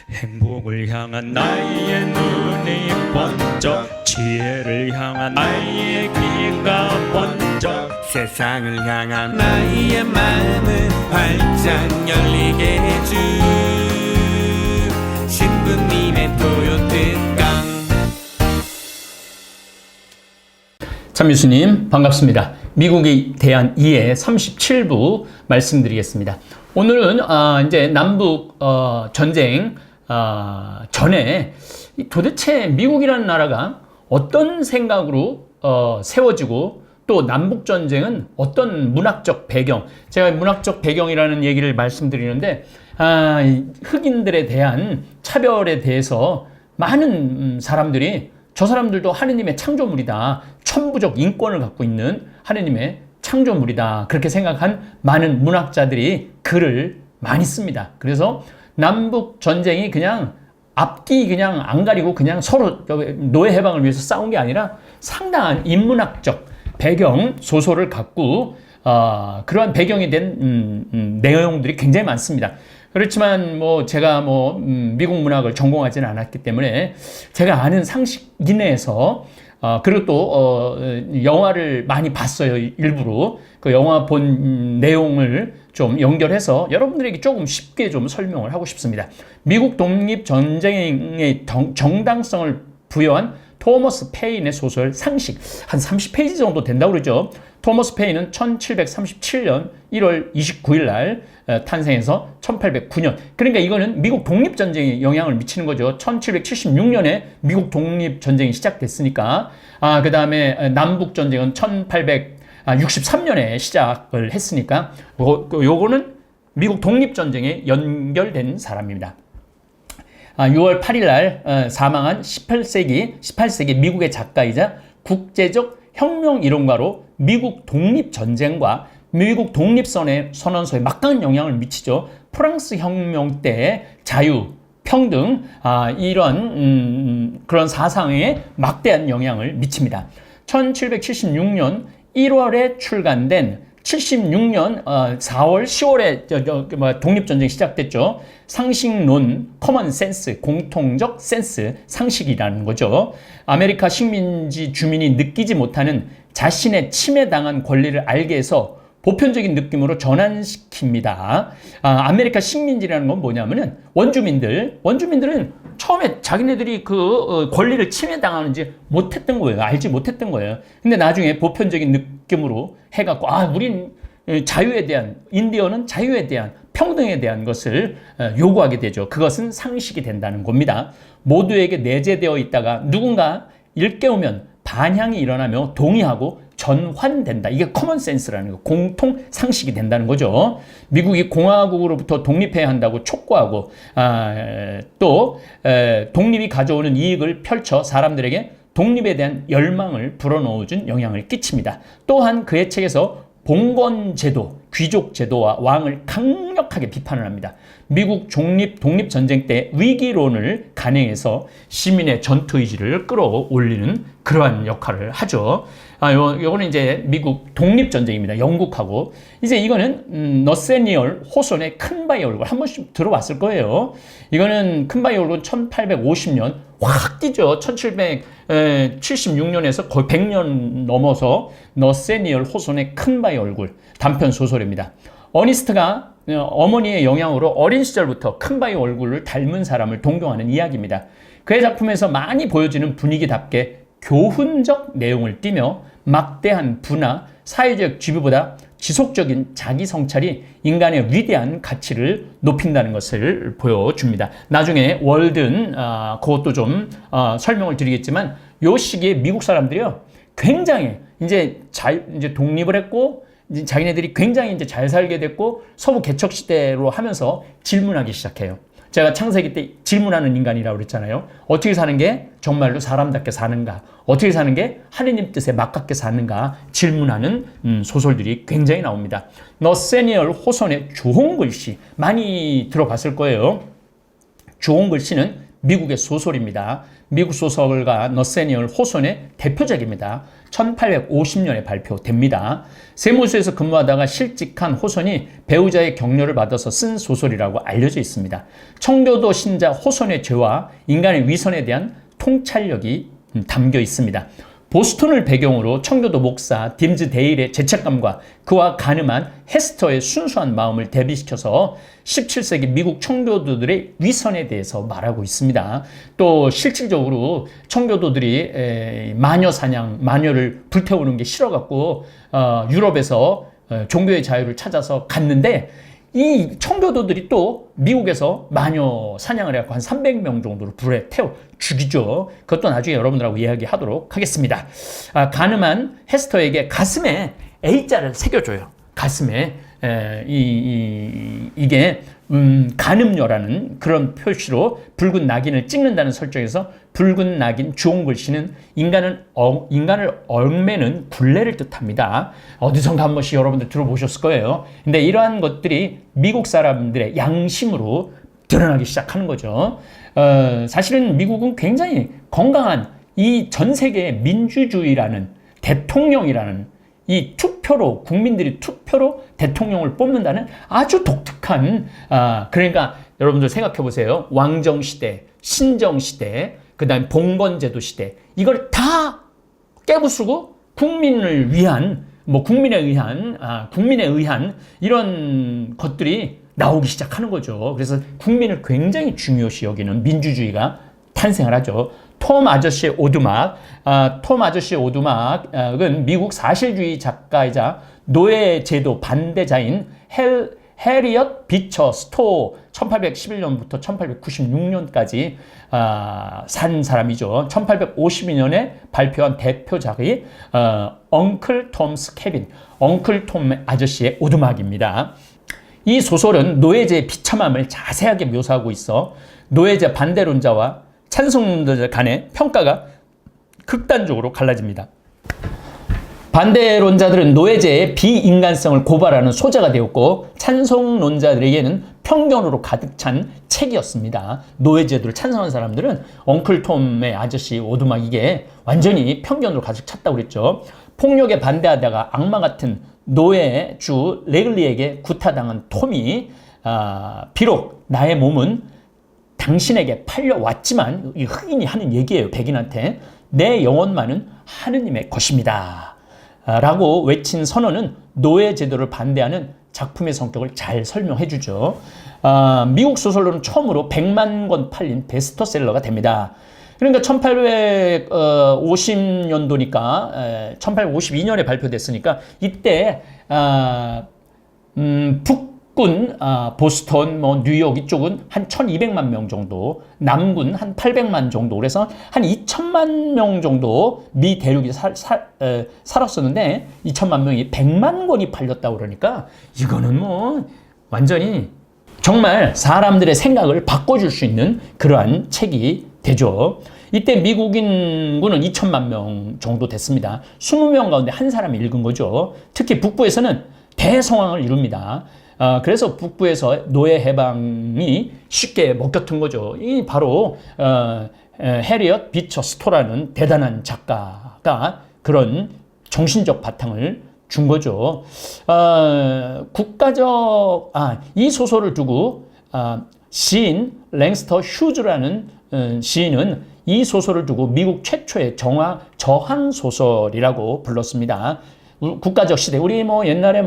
행복을 향한 나의 눈이 번쩍, 지혜를 향한 나의 귀가 번쩍, 세상을 향한 나의 마음을 활짝 열리게 해준 신부님의 토요특강. 참유수님 반갑습니다. 미국에 대한 이해 37부 말씀드리겠습니다. 오늘은 이제 남북 전쟁 전에 도대체 미국이라는 나라가 어떤 생각으로 세워지고 또 남북 전쟁은 어떤 문학적 배경, 제가 문학적 배경이라는 얘기를 말씀드리는데 흑인들에 대한 차별에 대해서 많은 사람들이 저 사람들도 하느님의 창조물이다, 천부적 인권을 갖고 있는 하느님의 창조물이다, 그렇게 생각한 많은 문학자들이 글을 많이 씁니다. 그래서 남북 전쟁이 그냥 앞뒤 그냥 안 가리고 그냥 서로 노예 해방을 위해서 싸운 게 아니라 상당한 인문학적 배경 소설을 갖고 그러한 배경이 된 내용들이 굉장히 많습니다. 그렇지만 뭐 제가 미국 문학을 전공하지는 않았기 때문에 제가 아는 상식 이내에서 그리고 또 영화를 많이 봤어요. 일부러 그 영화 본 내용을 좀 연결해서 여러분들에게 조금 쉽게 좀 설명을 하고 싶습니다. 미국 독립전쟁의 정당성을 부여한 토머스 페인의 소설 상식, 한 30페이지 정도 된다고 그러죠. 토머스 페인은 1737년 1월 29일 날 탄생해서 1809년, 그러니까 이거는 미국 독립전쟁에 영향을 미치는 거죠. 1776년에 미국 독립전쟁이 시작됐으니까 그 다음에 남북전쟁은 1863년에 시작을 했으니까 요거는 미국 독립전쟁에 연결된 사람입니다. 6월 8일 날 사망한 18세기 미국의 작가이자 국제적 혁명 이론가로 미국 독립전쟁과 미국 독립선언서에 막강한 영향을 미치죠. 프랑스 혁명 때 자유, 평등, 이런 그런 사상에 막대한 영향을 미칩니다. 1776년 1월에 출간된 76년 4월, 10월에 독립전쟁이 시작됐죠. 상식론, 커먼 센스, 공통적 센스, 상식이라는 거죠. 아메리카 식민지 주민이 느끼지 못하는 자신의 침해당한 권리를 알게 해서 보편적인 느낌으로 전환시킵니다. 아메리카 식민지라는 건 뭐냐면은 원주민들은 처음에 자기네들이 그 권리를 침해당하는지 못했던 거예요. 알지 못했던 거예요. 근데 나중에 보편적인 느낌으로 해갖고 우린 자유에 대한, 인디언은 자유에 대한, 평등에 대한 것을 요구하게 되죠. 그것은 상식이 된다는 겁니다. 모두에게 내재되어 있다가 누군가 일깨우면 반향이 일어나며 동의하고 전환된다. 이게 커먼센스라는 거, 공통 상식이 된다는 거죠. 미국이 공화국으로부터 독립해야 한다고 촉구하고 또 독립이 가져오는 이익을 펼쳐 사람들에게 독립에 대한 열망을 불어넣어준 영향을 끼칩니다. 또한 그의 책에서 봉건제도, 귀족제도와 왕을 강력하게 비판을 합니다. 미국 독립전쟁 때 위기론을 간행해서 시민의 전투의지를 끌어올리는 그러한 역할을 하죠. 요거는 이제 미국 독립전쟁입니다. 영국하고. 이제 이거는 너세니얼 호손의 큰 바위 얼굴 한 번씩 들어봤을 거예요. 이거는 큰 바위 얼굴 1850년 확 뛰죠. 1776년에서 거의 100년 넘어서 너세니얼 호손의 큰 바위 얼굴 단편 소설입니다. 어니스트가 어머니의 영향으로 어린 시절부터 큰 바위 얼굴을 닮은 사람을 동경하는 이야기입니다. 그의 작품에서 많이 보여지는 분위기답게 교훈적 내용을 띠며 막대한 부나 사회적 지위보다 지속적인 자기 성찰이 인간의 위대한 가치를 높인다는 것을 보여줍니다. 나중에 월든 그것도 좀 설명을 드리겠지만 요 시기에 미국 사람들이요 굉장히 이제 독립을 했고 이제 자기네들이 굉장히 이제 잘 살게 됐고 서부 개척 시대로 하면서 질문하기 시작해요. 제가 창세기 때 질문하는 인간이라고 그랬잖아요. 어떻게 사는 게 정말로 사람답게 사는가? 어떻게 사는 게 하느님 뜻에 맞게 사는가? 질문하는 소설들이 굉장히 나옵니다. 너세니얼 호손의 주홍글씨 많이 들어봤을 거예요. 주홍글씨는 미국의 소설입니다. 미국 소설가 너세니얼 호손의 대표작입니다. 1850년에 발표됩니다. 세무서에서 근무하다가 실직한 호손이 배우자의 격려를 받아서 쓴 소설이라고 알려져 있습니다. 청교도 신자 호손의 죄와 인간의 위선에 대한 통찰력이 담겨 있습니다. 보스턴을 배경으로 청교도 목사 딤즈 데일의 죄책감과 그와 가늠한 헤스터의 순수한 마음을 대비시켜서 17세기 미국 청교도들의 위선에 대해서 말하고 있습니다. 또 실질적으로 청교도들이 마녀 사냥, 마녀를 불태우는 게 싫어갖고 유럽에서 종교의 자유를 찾아서 갔는데 이 청교도들이 또 미국에서 마녀 사냥을 해갖고 한 300명 정도를 불에 태워 죽이죠. 그것도 나중에 여러분들하고 이야기하도록 하겠습니다. 가늠한 헤스터에게 가슴에 A자를 새겨줘요. 가슴에 이게 간음녀라는 그런 표시로 붉은 낙인을 찍는다는 설정에서 붉은 낙인 주홍 글씨는 인간을 얽매는 굴레를 뜻합니다. 어디선가 한 번씩 여러분들 들어보셨을 거예요. 근데 이러한 것들이 미국 사람들의 양심으로 드러나기 시작하는 거죠. 사실은 미국은 굉장히 건강한 이 전 세계의 민주주의라는 대통령이라는 이 투표로 국민들이 투표로 대통령을 뽑는다는 아주 독특한 그러니까 여러분들 생각해 보세요. 왕정 시대, 신정 시대, 그다음 봉건제도 시대 이걸 다 깨부수고 국민을 위한 국민에 의한 이런 것들이 나오기 시작하는 거죠. 그래서 국민을 굉장히 중요시 여기는 민주주의가 탄생을 하죠. 톰 아저씨의 오두막. 톰 아저씨의 오두막은 미국 사실주의 작가이자 노예제도 반대자인 해리엇 비처 스토어 1811년부터 1896년까지 산 사람이죠. 1852년에 발표한 대표작이 엉클 톰스 캐빈, 엉클 톰 아저씨의 오두막입니다. 이 소설은 노예제의 비참함을 자세하게 묘사하고 있어 노예제 반대론자와 찬성론자들 간의 평가가 극단적으로 갈라집니다. 반대론자들은 노예제의 비인간성을 고발하는 소재가 되었고 찬성론자들에게는 편견으로 가득 찬 책이었습니다. 노예제도를 찬성하는 사람들은 엉클 톰의 아저씨 오두막 이게 완전히 편견으로 가득 찼다고 그랬죠. 폭력에 반대하다가 악마 같은 노예주 레글리에게 구타당한 톰이 비록 나의 몸은 당신에게 팔려왔지만 이 흑인이 하는 얘기예요. 백인한테 내 영혼만은 하느님의 것입니다 라고 외친 선언은 노예제도를 반대하는 작품의 성격을 잘 설명해 주죠. 미국 소설로는 처음으로 100만 권 팔린 베스트셀러가 됩니다. 그러니까 1850년도니까 1852년에 발표됐으니까 이때 북군 보스턴 뉴욕 이쪽은 한 1200만 명 정도, 남군 한 800만 정도, 그래서 한 2천만 명 정도 미 대륙에 살았었는데 2천만 명이 100만 권이 팔렸다고 그러니까 이거는 완전히 정말 사람들의 생각을 바꿔줄 수 있는 그러한 책이 되죠. 이때 미국 인구는 2천만 명 정도 됐습니다. 20명 가운데 한 사람이 읽은 거죠. 특히 북부에서는 대성황을 이룹니다. 그래서 북부에서 노예 해방이 쉽게 먹혀든 거죠. 이 바로 해리엇 비처 스토라는 대단한 작가가 그런 정신적 바탕을 준 거죠. 이 소설을 두고 시인 랭스터 휴즈라는 시인은 이 소설을 두고 미국 최초의 저항 소설이라고 불렀습니다. 국가적 시대, 우리 옛날에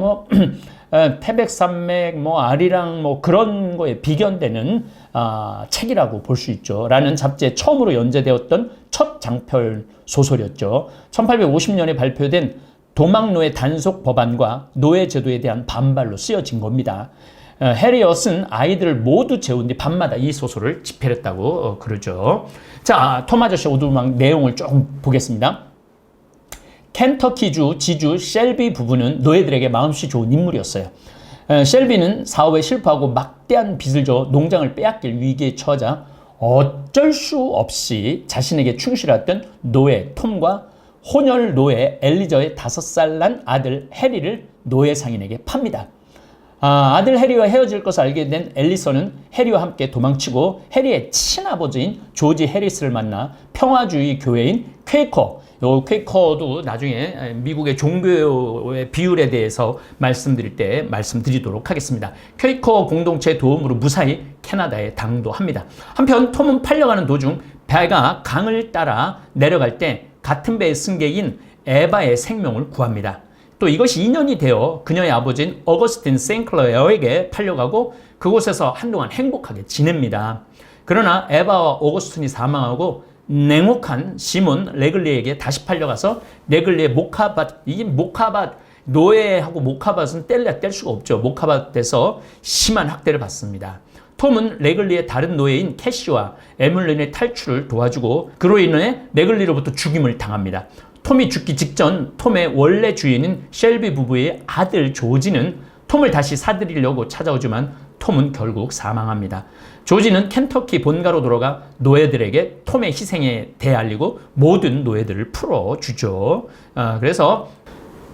태백산맥, 아리랑 그런 거에 비견되는 책이라고 볼 수 있죠. 라는 잡지에 처음으로 연재되었던 첫 장편 소설이었죠. 1850년에 발표된 도망노예 단속 법안과 노예 제도에 대한 반발로 쓰여진 겁니다. 해리엇은 아이들을 모두 재운 뒤 밤마다 이 소설을 집필했다고 그러죠. 자, 톰 아저씨 오두막 내용을 조금 보겠습니다. 켄터키주 지주 셸비 부부는 노예들에게 마음씨 좋은 인물이었어요. 셸비는 사업에 실패하고 막대한 빚을 져 농장을 빼앗길 위기에 처하자 어쩔 수 없이 자신에게 충실했던 노예 톰과 혼혈 노예 엘리저의 5살 난 아들 해리를 노예 상인에게 팝니다. 아들 해리와 헤어질 것을 알게 된 앨리선은 해리와 함께 도망치고 해리의 친아버지인 조지 해리스를 만나 평화주의 교회인 퀘이커, 요 퀘이커도 나중에 미국의 종교의 비율에 대해서 말씀드릴 때 말씀드리도록 하겠습니다. 퀘이커 공동체의 도움으로 무사히 캐나다에 당도합니다. 한편 톰은 팔려가는 도중 배가 강을 따라 내려갈 때 같은 배의 승객인 에바의 생명을 구합니다. 또 이것이 인연이 되어 그녀의 아버지인 어거스틴 생클러에어에게 팔려가고 그곳에서 한동안 행복하게 지냅니다. 그러나 에바와 어거스틴이 사망하고 냉혹한 시몬 레글리에게 다시 팔려가서 레글리의 모카밭, 이게 모카밭, 노예하고 모카밭은 뗄래야 뗄 수가 없죠. 모카밭에서 심한 학대를 받습니다. 톰은 레글리의 다른 노예인 캐시와 에물린의 탈출을 도와주고 그로 인해 레글리로부터 죽임을 당합니다. 톰이 죽기 직전 톰의 원래 주인인 셸비 부부의 아들 조지는 톰을 다시 사들이려고 찾아오지만 톰은 결국 사망합니다. 조지는 켄터키 본가로 돌아가 노예들에게 톰의 희생에 대해 알리고 모든 노예들을 풀어주죠. 그래서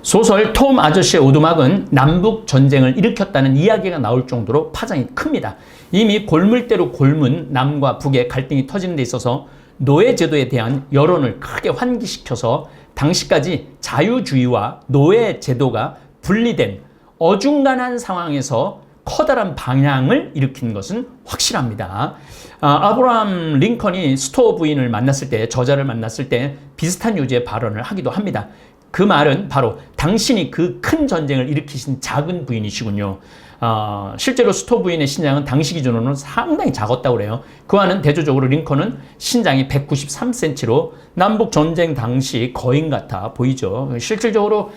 소설 톰 아저씨의 오두막은 남북 전쟁을 일으켰다는 이야기가 나올 정도로 파장이 큽니다. 이미 골물대로 골문 남과 북의 갈등이 터지는 데 있어서 노예 제도에 대한 여론을 크게 환기시켜서 당시까지 자유주의와 노예 제도가 분리된 어중간한 상황에서 커다란 방향을 일으킨 것은 확실합니다. 아브라함 링컨이 스토어 부인을 만났을 때, 저자를 만났을 때 비슷한 요지의 발언을 하기도 합니다. 그 말은 바로 당신이 그 큰 전쟁을 일으키신 작은 부인이시군요. 실제로 스토어 부인의 신장은 당시 기준으로는 상당히 작았다고 그래요. 그와는 대조적으로 링컨은 신장이 193cm로 남북 전쟁 당시 거인 같아 보이죠. 실질적으로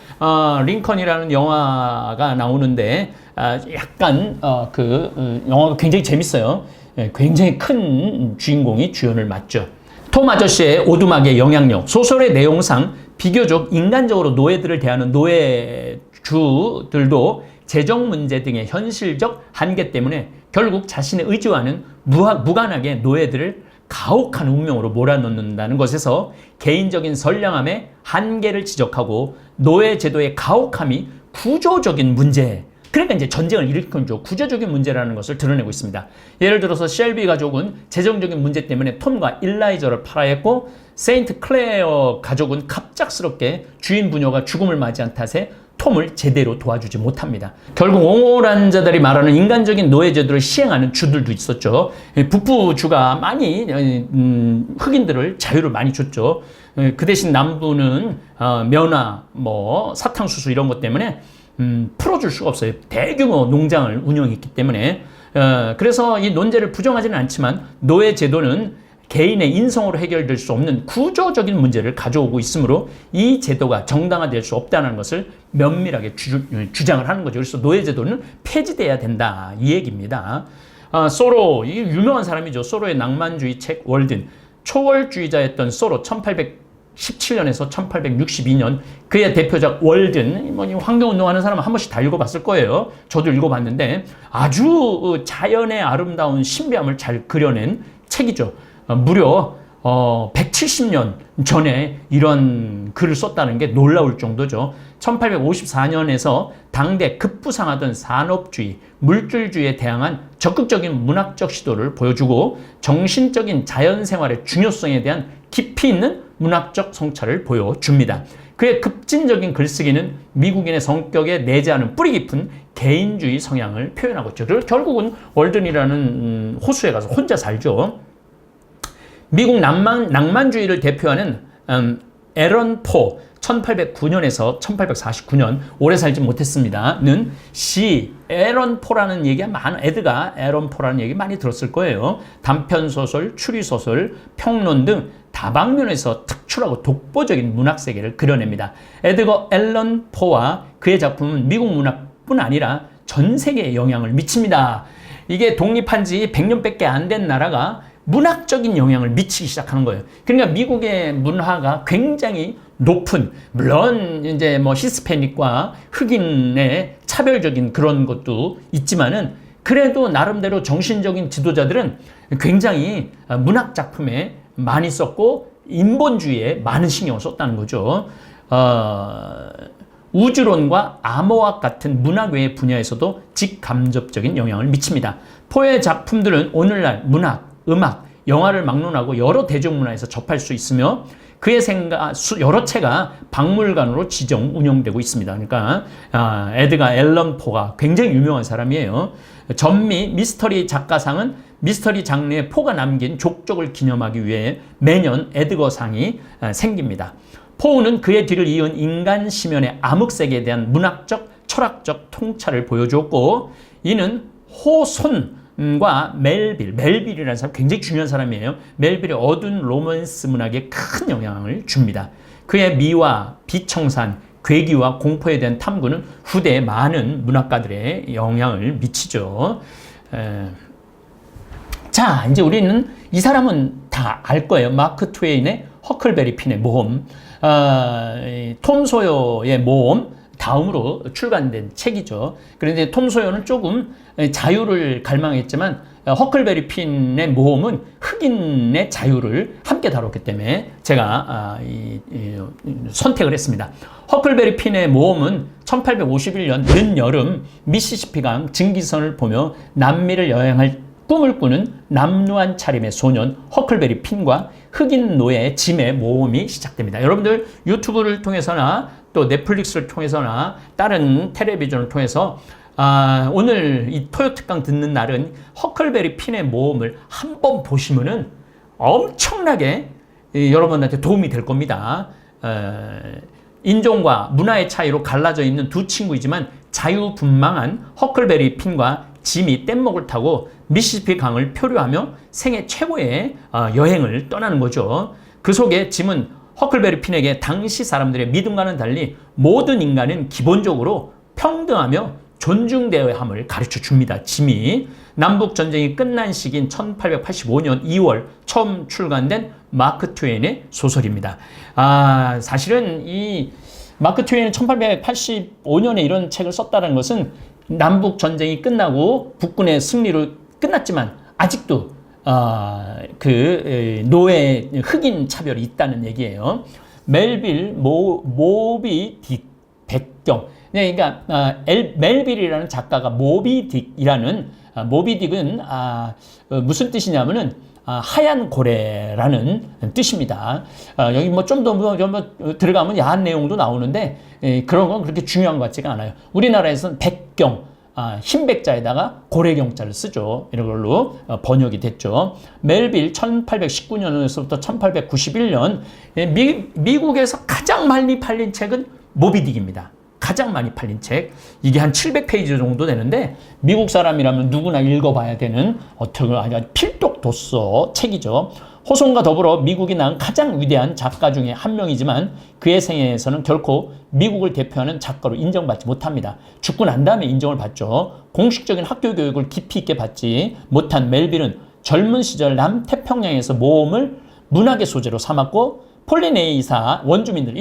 링컨이라는 영화가 나오는데 약간 영화가 굉장히 재밌어요. 굉장히 큰 주인공이 주연을 맡죠. 톰 아저씨의 오두막의 영향력, 소설의 내용상 비교적 인간적으로 노예들을 대하는 노예주들도 재정 문제 등의 현실적 한계 때문에 결국 자신의 의지와는 무관하게 노예들을 가혹한 운명으로 몰아넣는다는 것에서 개인적인 선량함의 한계를 지적하고 노예 제도의 가혹함이 구조적인 문제, 그러니까 이제 전쟁을 일으킨 구조적인 문제라는 것을 드러내고 있습니다. 예를 들어서 셸비 가족은 재정적인 문제 때문에 톰과 일라이저를 팔아야 했고 세인트 클레어 가족은 갑작스럽게 주인 부녀가 죽음을 맞이한 탓에 톰을 제대로 도와주지 못합니다. 결국 옹호란 자들이 말하는 인간적인 노예 제도를 시행하는 주들도 있었죠. 북부주가 많이 흑인들을 자유를 많이 줬죠. 그 대신 남부는 면화, 사탕수수 이런 것 때문에 풀어줄 수가 없어요. 대규모 농장을 운영했기 때문에. 그래서 이 논제를 부정하지는 않지만 노예 제도는 개인의 인성으로 해결될 수 없는 구조적인 문제를 가져오고 있으므로 이 제도가 정당화될 수 없다는 것을 면밀하게 주장을 하는 거죠. 그래서 노예 제도는 폐지돼야 된다, 이 얘기입니다. 소로, 이 유명한 사람이죠. 소로의 낭만주의 책 월든, 초월주의자였던 소로 1817년에서 1862년 그의 대표작 월든, 환경운동하는 사람은 한 번씩 다 읽어봤을 거예요. 저도 읽어봤는데 아주 자연의 아름다운 신비함을 잘 그려낸 책이죠. 무려 170년 전에 이런 글을 썼다는 게 놀라울 정도죠. 1854년에서 당대 급부상하던 산업주의, 물질주의에 대항한 적극적인 문학적 시도를 보여주고 정신적인 자연생활의 중요성에 대한 깊이 있는 문학적 성찰을 보여줍니다. 그의 급진적인 글쓰기는 미국인의 성격에 내재하는 뿌리 깊은 개인주의 성향을 표현하고 있죠. 그리고 결국은 월든이라는 호수에 가서 혼자 살죠. 미국 낭만주의를 대표하는 에런 포, 1809년에서 1849년, 오래 살지 못했습니다는 시 에런 포라는 얘기가 에드가 에런 포라는 얘기 많이 들었을 거예요. 단편소설, 추리소설, 평론 등 다방면에서 특출하고 독보적인 문학 세계를 그려냅니다. 에드거 앨런 포와 그의 작품은 미국 문학뿐 아니라 전 세계에 영향을 미칩니다. 이게 독립한 지 100년밖에 안 된 나라가 문학적인 영향을 미치기 시작하는 거예요. 그러니까 미국의 문화가 굉장히 높은, 물론 이제 히스패닉과 흑인의 차별적인 그런 것도 있지만은 그래도 나름대로 정신적인 지도자들은 굉장히 문학 작품에 많이 썼고 인본주의에 많은 신경을 썼다는 거죠. 우주론과 암호학 같은 문학 외의 분야에서도 직간접적인 영향을 미칩니다. 포의 작품들은 오늘날 문학, 음악, 영화를 막론하고 여러 대중문화에서 접할 수 있으며 그의 생각 여러 채가 박물관으로 지정 운영되고 있습니다. 그러니까 에드가 앨런 포가 굉장히 유명한 사람이에요. 전미 미스터리 작가상은 미스터리 장르에 포가 남긴 족적을 기념하기 위해 매년 에드거상이 생깁니다. 포는 그의 뒤를 이은 인간 심연의 암흑세계에 대한 문학적, 철학적 통찰을 보여주었고 이는 호손과 멜빌이라는 사람 굉장히 중요한 사람이에요. 멜빌의 어두운 로맨스 문학에 큰 영향을 줍니다. 그의 미와 비청산, 괴기와 공포에 대한 탐구는 후대에 많은 문학가들의 영향을 미치죠. 자, 이제 우리는 이 사람은 다 알 거예요. 마크 트웨인의 허클베리 핀의 모험, 톰 소여의 모험 다음으로 출간된 책이죠. 그런데 톰 소여는 조금 자유를 갈망했지만 허클베리 핀의 모험은 흑인의 자유를 함께 다뤘기 때문에 제가 선택을 했습니다. 허클베리 핀의 모험은 1851년 늦여름 미시시피강 증기선을 보며 남미를 여행할 꿈을 꾸는 남루한 차림의 소년 허클베리 핀과 흑인 노예 짐의 모험이 시작됩니다. 여러분들 유튜브를 통해서나 또 넷플릭스를 통해서나 다른 텔레비전을 통해서 오늘 이 토요 특강 듣는 날은 허클베리 핀의 모험을 한번 보시면은 엄청나게 여러분한테 도움이 될 겁니다. 인종과 문화의 차이로 갈라져 있는 두 친구이지만 자유분방한 허클베리 핀과 짐이 뗏목을 타고 미시시피 강을 표류하며 생애 최고의 여행을 떠나는 거죠. 그 속에 짐은 허클베리 핀에게 당시 사람들의 믿음과는 달리 모든 인간은 기본적으로 평등하며 존중되어야 함을 가르쳐 줍니다. 짐이 남북전쟁이 끝난 시기인 1885년 2월 처음 출간된 마크 트웨인의 소설입니다. 사실은 이 마크 트웨인은 1885년에 이런 책을 썼다는 것은 남북 전쟁이 끝나고 북군의 승리로 끝났지만 아직도 노예 흑인 차별이 있다는 얘기예요. 멜빌 모비 딕 백경. 그러니까 멜빌이라는 작가가 모비 딕이라는 모비 딕은 무슨 뜻이냐면은 하얀 고래라는 뜻입니다. 여기 뭐 좀 더 들어가면 야한 내용도 나오는데 그런 건 그렇게 중요한 것 같지가 않아요. 우리나라에서는 백경, 흰백자에다가 고래경자를 쓰죠. 이런 걸로 번역이 됐죠. 멜빌 1819년에서부터 1891년 미국에서 가장 많이 팔린 책은 모비딕입니다. 가장 많이 팔린 책. 이게 한 700페이지 정도 되는데 미국 사람이라면 누구나 읽어봐야 되는 아주 필독 도서 책이죠. 호손과 더불어 미국이 낳은 가장 위대한 작가 중에 한 명이지만 그의 생애에서는 결코 미국을 대표하는 작가로 인정받지 못합니다. 죽고 난 다음에 인정을 받죠. 공식적인 학교 교육을 깊이 있게 받지 못한 멜빌은 젊은 시절 남태평양에서 모험을 문학의 소재로 삼았고 폴리네이사 원주민들,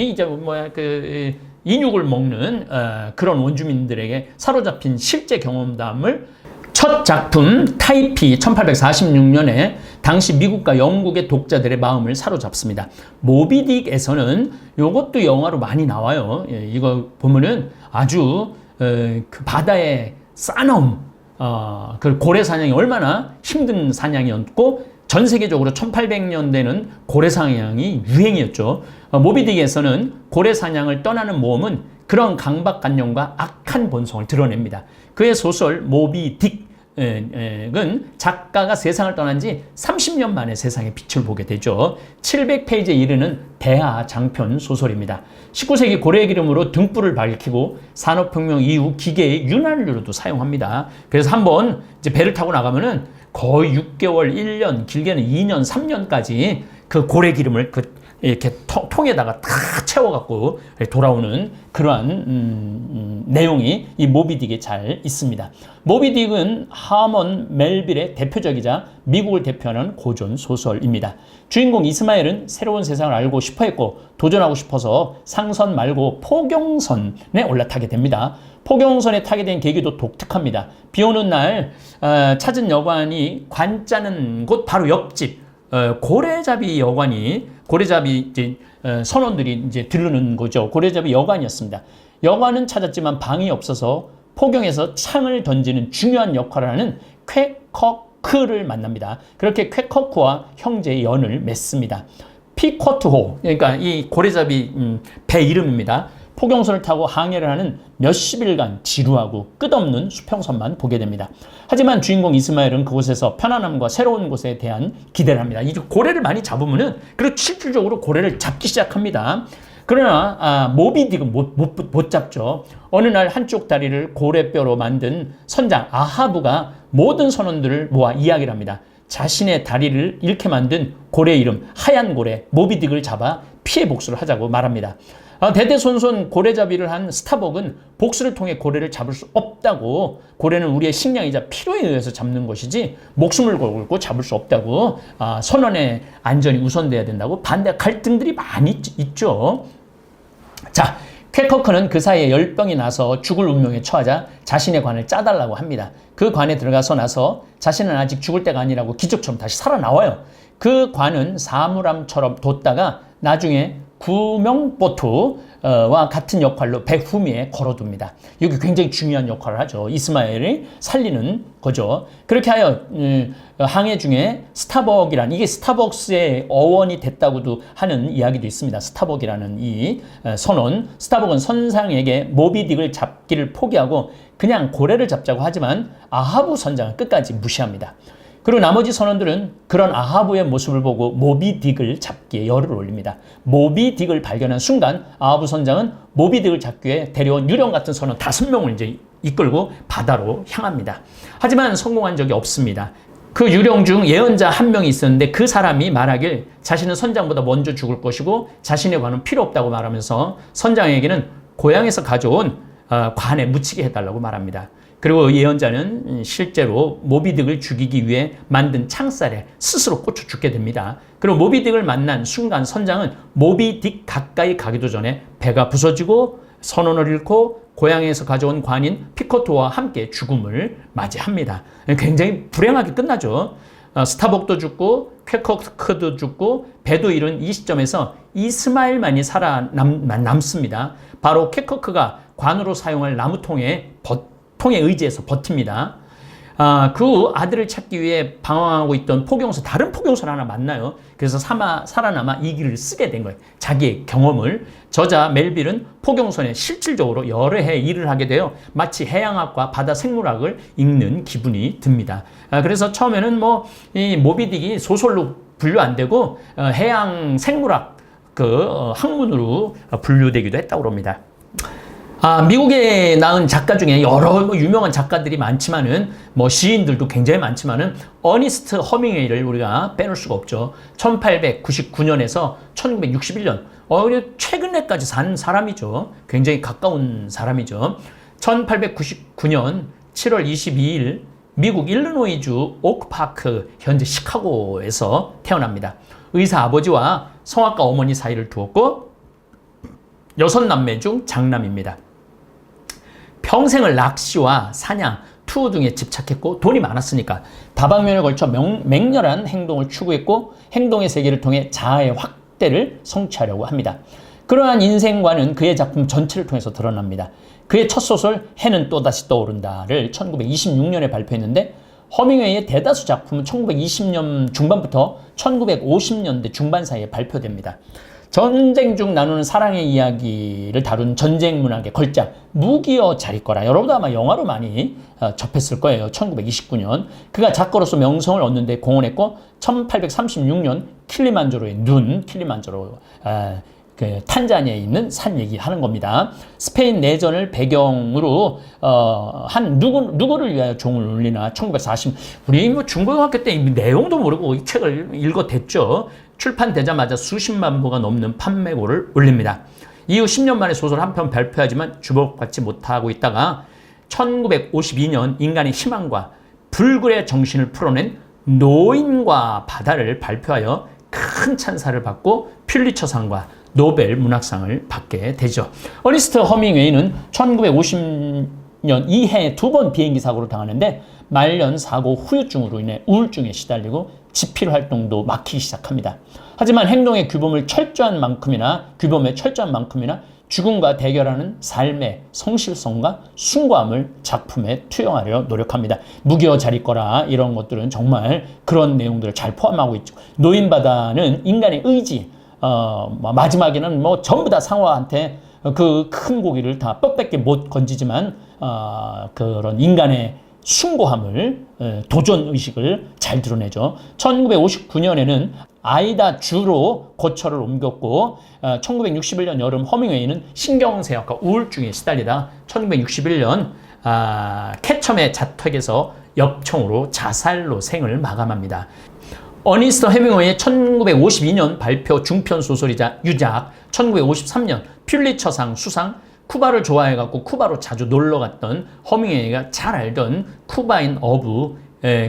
인육을 먹는 그런 원주민들에게 사로잡힌 실제 경험담을 첫 작품 타이피 1846년에 당시 미국과 영국의 독자들의 마음을 사로잡습니다. 모비딕에서는 이것도 영화로 많이 나와요. 이거 보면은 아주 그 바다의 싸움, 그 고래 사냥이 얼마나 힘든 사냥이었고 전 세계적으로 1800년대는 고래 사냥이 유행이었죠. 모비딕에서는 고래 사냥을 떠나는 모험은 그런 강박관념과 악한 본성을 드러냅니다. 그의 소설 모비딕은 작가가 세상을 떠난 지 30년 만에 세상에 빛을 보게 되죠. 700페이지에 이르는 대하 장편 소설입니다. 19세기 고래의 기름으로 등불을 밝히고 산업혁명 이후 기계의 윤활유로도 사용합니다. 그래서 한번 이제 배를 타고 나가면은 거의 6개월, 1년, 길게는 2년, 3년까지 그 고래 기름을 이렇게 통에다가 다 채워갖고 돌아오는 그러한 내용이 이 모비딕에 잘 있습니다. 모비딕은 하먼 멜빌의 대표적이자 미국을 대표하는 고전 소설입니다. 주인공 이스마엘은 새로운 세상을 알고 싶어 했고 도전하고 싶어서 상선 말고 포경선에 올라타게 됩니다. 포경선에 타게 된 계기도 독특합니다. 비 오는 날 찾은 여관이 관짜는 곳 바로 옆집 고래잡이 여관이 고래잡이 이제 선원들이 이제 들르는 거죠. 고래잡이 여관이었습니다. 여관은 찾았지만 방이 없어서 포경에서 창을 던지는 중요한 역할을 하는 쾌커크를 만납니다. 그렇게 쾌커크와 형제의 연을 맺습니다. 피쿼트호, 그러니까 이 고래잡이 배 이름입니다. 포경선을 타고 항해를 하는 몇십일간 지루하고 끝없는 수평선만 보게 됩니다. 하지만 주인공 이스마엘은 그곳에서 편안함과 새로운 곳에 대한 기대를 합니다. 이 고래를 많이 잡으면은 그리고 실질적으로 고래를 잡기 시작합니다. 그러나 모비딕은 못 잡죠. 어느 날 한쪽 다리를 고래뼈로 만든 선장 아하브가 모든 선원들을 모아 이야기를 합니다. 자신의 다리를 잃게 만든 고래 이름 하얀 고래 모비딕을 잡아 피해 복수를 하자고 말합니다. 대대손손 고래잡이를 한 스타벅은 복수를 통해 고래를 잡을 수 없다고, 고래는 우리의 식량이자 필요에 의해서 잡는 것이지 목숨을 걸고 잡을 수 없다고, 선원의 안전이 우선돼야 된다고 반대 갈등들이 많이 있죠. 자, 쾌커크는 그 사이에 열병이 나서 죽을 운명에 처하자 자신의 관을 짜달라고 합니다. 그 관에 들어가서 나서 자신은 아직 죽을 때가 아니라고 기적처럼 다시 살아나와요. 그 관은 사물함처럼 뒀다가 나중에 구명보트와 같은 역할로 배후미에 걸어둡니다. 여기 굉장히 중요한 역할을 하죠. 이스마엘을 살리는 거죠. 그렇게 하여 항해 중에 스타벅이라는, 이게 스타벅스의 어원이 됐다고도 하는 이야기도 있습니다. 스타벅이라는 이 선원, 스타벅은 선상에게 모비딕을 잡기를 포기하고 그냥 고래를 잡자고 하지만 아하부 선장은 끝까지 무시합니다. 그리고 나머지 선원들은 그런 아하부의 모습을 보고 모비딕을 잡기에 열을 올립니다. 모비딕을 발견한 순간 아하부 선장은 모비딕을 잡기 위해 데려온 유령 같은 선원 5명을 이제 이끌고 바다로 향합니다. 하지만 성공한 적이 없습니다. 그 유령 중 예언자 한 명이 있었는데 그 사람이 말하길 자신은 선장보다 먼저 죽을 것이고 자신의 관은 필요 없다고 말하면서 선장에게는 고향에서 가져온 관에 묻히게 해달라고 말합니다. 그리고 예언자는 실제로 모비딕을 죽이기 위해 만든 창살에 스스로 꽂혀 죽게 됩니다. 그리고 모비딕을 만난 순간 선장은 모비딕 가까이 가기도 전에 배가 부서지고 선원을 잃고 고향에서 가져온 관인 피코토와 함께 죽음을 맞이합니다. 굉장히 불행하게 끝나죠. 스타벅도 죽고 쾌커크도 죽고 배도 잃은 이 시점에서 이스마엘만이 살아남습니다. 바로 쾌커크가 관으로 사용할 나무통에 통에 의지해서 버팁니다. 그 아들을 찾기 위해 방황하고 있던 포경서, 다른 포경서를 하나 만나요. 그래서 살아남아 이 길을 쓰게 된 거예요. 자기의 경험을. 저자 멜빌은 포경선에 실질적으로 여러 해 일을 하게 되어 마치 해양학과 바다 생물학을 읽는 기분이 듭니다. 그래서 처음에는 이 모비딕이 소설로 분류 안 되고 해양 생물학 학문으로 분류되기도 했다고 합니다. 미국에 나온 작가 중에 여러 유명한 작가들이 많지만은, 시인들도 굉장히 많지만은, 어니스트 허밍웨이를 우리가 빼놓을 수가 없죠. 1899년에서 1961년, 최근에까지 산 사람이죠. 굉장히 가까운 사람이죠. 1899년 7월 22일, 미국 일리노이주 오크파크, 현재 시카고에서 태어납니다. 의사 아버지와 성악가 어머니 사이를 두었고, 6남매 중 장남입니다. 평생을 낚시와 사냥, 투우 등에 집착했고 돈이 많았으니까 다방면을 걸쳐 맹렬한 행동을 추구했고 행동의 세계를 통해 자아의 확대를 성취하려고 합니다. 그러한 인생관은 그의 작품 전체를 통해서 드러납니다. 그의 첫 소설 해는 또다시 떠오른다를 1926년에 발표했는데 허밍웨이의 대다수 작품은 1920년 중반부터 1950년대 중반 사이에 발표됩니다. 전쟁 중 나누는 사랑의 이야기를 다룬 전쟁 문학의 걸작 무기여 자리거라, 여러분도 아마 영화로 많이 접했을 거예요. 1929년 그가 작가로서 명성을 얻는 데 공헌했고 1836년 킬리만자로의 눈, 킬리만자로 탄자니아에 있는 산 얘기하는 겁니다. 스페인 내전을 배경으로 한 누구를 위하여 종을 울리나 1940, 우리 중고등학교 때 내용도 모르고 이 책을 읽어댔죠. 출판되자마자 수십만 부가 넘는 판매고를 올립니다. 이후 10년 만에 소설 한 편 발표하지만 주목받지 못하고 있다가 1952년 인간의 희망과 불굴의 정신을 풀어낸 노인과 바다를 발표하여 큰 찬사를 받고 퓰리처상과 노벨 문학상을 받게 되죠. 어니스트 허밍웨이는 1950년 이해 2번 비행기 사고를 당하는데 말년 사고 후유증으로 인해 우울증에 시달리고 집필 활동도 막히기 시작합니다. 하지만 행동의 규범에 철저한 만큼이나 죽음과 대결하는 삶의 성실성과 숭고함을 작품에 투영하려 노력합니다. 무기여 잘 있거라 이런 것들은 정말 그런 내용들을 잘 포함하고 있죠. 노인바다는 인간의 의지, 마지막에는 뭐 전부 다 상어한테 그 큰 고기를 다 뼈밖에 못 건지지만 그런 인간의 숭고함을, 도전의식을 잘 드러내죠. 1959년에는 아이다 주로 고철을 옮겼고 1961년 여름 허밍웨이는 신경쇠약과 우울증에 시달리다 1961년 캐첨의 자택에서 엽총으로 자살로 생을 마감합니다. 어니스트 헤밍웨이의 1952년 발표 중편 소설이자 유작, 1953년 퓰리처상 수상, 쿠바를 좋아해갖고 쿠바로 자주 놀러갔던 허밍웨이가 잘 알던 쿠바인 어부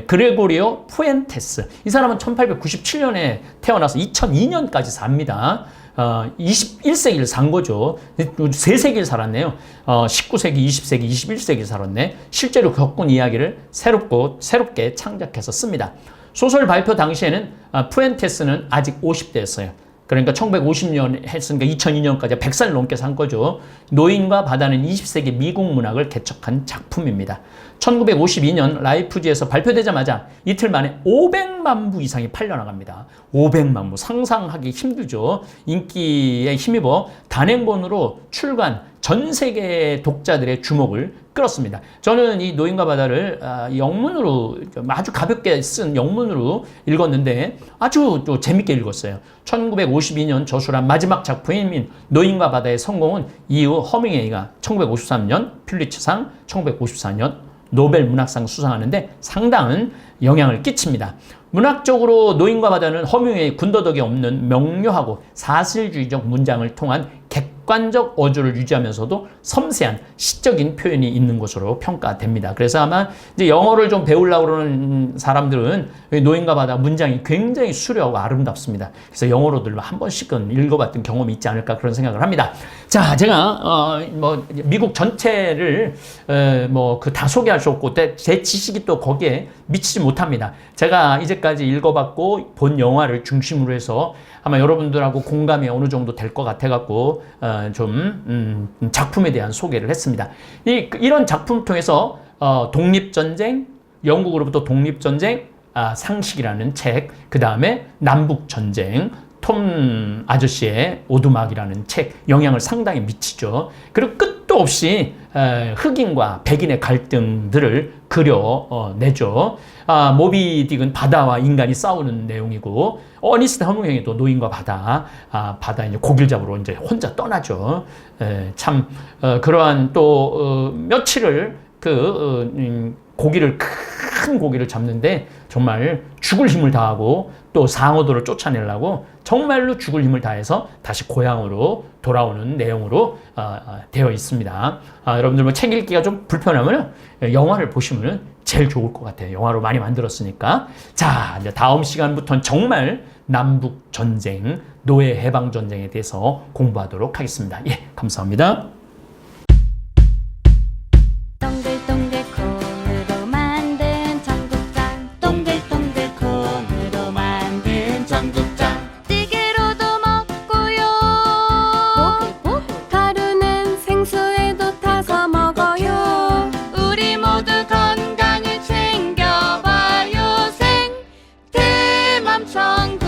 그레고리오 푸엔테스. 이 사람은 1897년에 태어나서 2002년까지 삽니다. 21세기를 산 거죠. 3세기를 살았네요. 19세기, 20세기, 21세기를 살았네. 실제로 겪은 이야기를 새롭게 창작해서 씁니다. 소설 발표 당시에는 푸엔테스는 아직 50대였어요. 그러니까 1950년 했으니까 2002년까지 100살 넘게 산 거죠. 노인과 바다는 20세기 미국 문학을 개척한 작품입니다. 1952년 라이프지에서 발표되자마자 이틀 만에 500만 부 이상이 팔려나갑니다. 500만 부, 상상하기 힘들죠. 인기에 힘입어 단행본으로 출간, 전 세계 독자들의 주목을 끌었습니다. 저는 이 노인과 바다를 영문으로 아주 가볍게 쓴 영문으로 읽었는데 아주 또 재밌게 읽었어요. 1952년 저술한 마지막 작품인 노인과 바다의 성공은 이후 허밍웨이가 1953년 퓰리처상, 1954년 노벨 문학상 수상하는데 상당한 영향을 끼칩니다. 문학적으로 노인과 바다는 허밍웨이의 군더더기 없는 명료하고 사실주의적 문장을 통한 객관적 어조를 유지하면서도 섬세한 시적인 표현이 있는 것으로 평가됩니다. 그래서 아마 이제 영어를 좀 배우려고 그러는 사람들은 노인과 바다 문장이 굉장히 수려하고 아름답습니다. 그래서 영어로들 한 번씩은 읽어봤던 경험이 있지 않을까 그런 생각을 합니다. 자, 제가 미국 전체를 다 소개할 수 없고 제 지식이 또 거기에 미치지 못합니다. 제가 이제까지 읽어봤고 본 영화를 중심으로 해서 아마 여러분들하고 공감이 어느 정도 될 것 같아갖고 작품에 대한 소개를 했습니다. 이런 작품을 통해서 독립전쟁, 영국으로부터 독립전쟁, 상식이라는 책, 그 다음에 남북전쟁, 톰 아저씨의 오두막이라는 책 영향을 상당히 미치죠. 그리고 끝도 없이 흑인과 백인의 갈등들을 그려내죠. 모비딕은 바다와 인간이 싸우는 내용이고 어니스트 허밍웨이도 노인과 바다 이제 고기를 잡으러 이제 혼자 떠나죠. 그러한 또 며칠을 큰 고기를 잡는데 정말 죽을 힘을 다하고 또 상어들을 쫓아내려고 정말로 죽을 힘을 다해서 다시 고향으로 돌아오는 내용으로 되어 있습니다. 여러분들 책 읽기가 좀 불편하면 영화를 보시면 제일 좋을 것 같아요. 영화로 많이 만들었으니까. 자, 이제 다음 시간부터는 정말 남북 전쟁, 노예 해방 전쟁에 대해서 공부하도록 하겠습니다. 예, 감사합니다. 동글동글 콩으로 만든 청국장 동글동글 콩으로 만든 청국장 찌개로도 먹고요 가루는 생수에도 타서 먹어요 우리 모두 건강을 챙겨봐요 생태맘 청국장